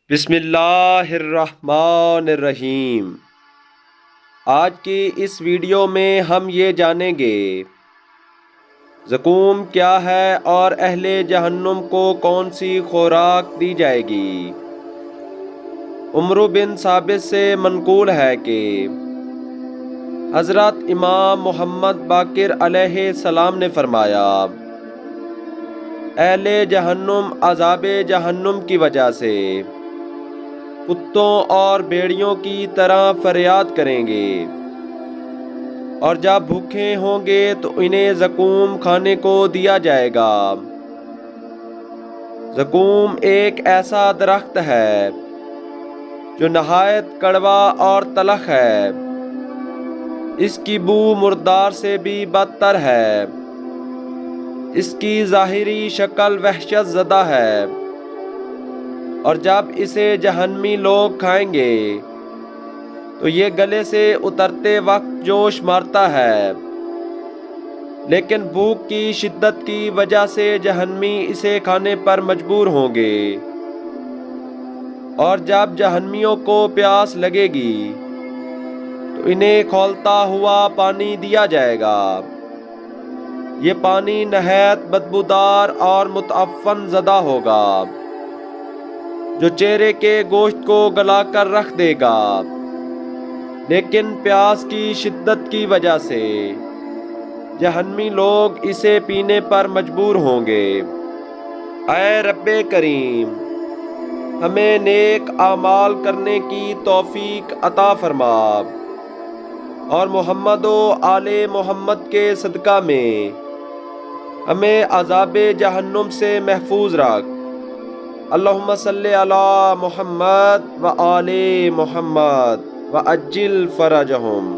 بسم اللہ الرحمن الرحیم۔ آج کی اس ویڈیو میں ہم یہ جانیں گے زقوم کیا ہے اور اہل جہنم کو کون سی خوراک دی جائے گی۔ عمرو بن ثابت سے منقول ہے کہ حضرت امام محمد باقر علیہ السلام نے فرمایا، اہل جہنم عذاب جہنم کی وجہ سے کتوں اور بھیڑیوں کی طرح فریاد کریں گے، اور جب بھوکے ہوں گے تو انہیں زقوم کھانے کو دیا جائے گا۔ زقوم ایک ایسا درخت ہے جو نہایت کڑوا اور تلخ ہے، اس کی بو مردار سے بھی بدتر ہے، اس کی ظاہری شکل وحشت زدہ ہے، اور جب اسے جہنمی لوگ کھائیں گے تو یہ گلے سے اترتے وقت جوش مارتا ہے، لیکن بھوک کی شدت کی وجہ سے جہنمی اسے کھانے پر مجبور ہوں گے، اور جب جہنمیوں کو پیاس لگے گی تو انہیں کھولتا ہوا پانی دیا جائے گا۔ یہ پانی نہایت بدبودار اور متعفن زدہ ہوگا جو چہرے کے گوشت کو گلا کر رکھ دے گا، لیکن پیاس کی شدت کی وجہ سے جہنمی لوگ اسے پینے پر مجبور ہوں گے۔ اے رب کریم، ہمیں نیک اعمال کرنے کی توفیق عطا فرما، اور محمد و آل محمد کے صدقہ میں ہمیں عذاب جہنم سے محفوظ رکھ۔ اللہم صلی علی محمد و آل محمد وعجل فرجہم۔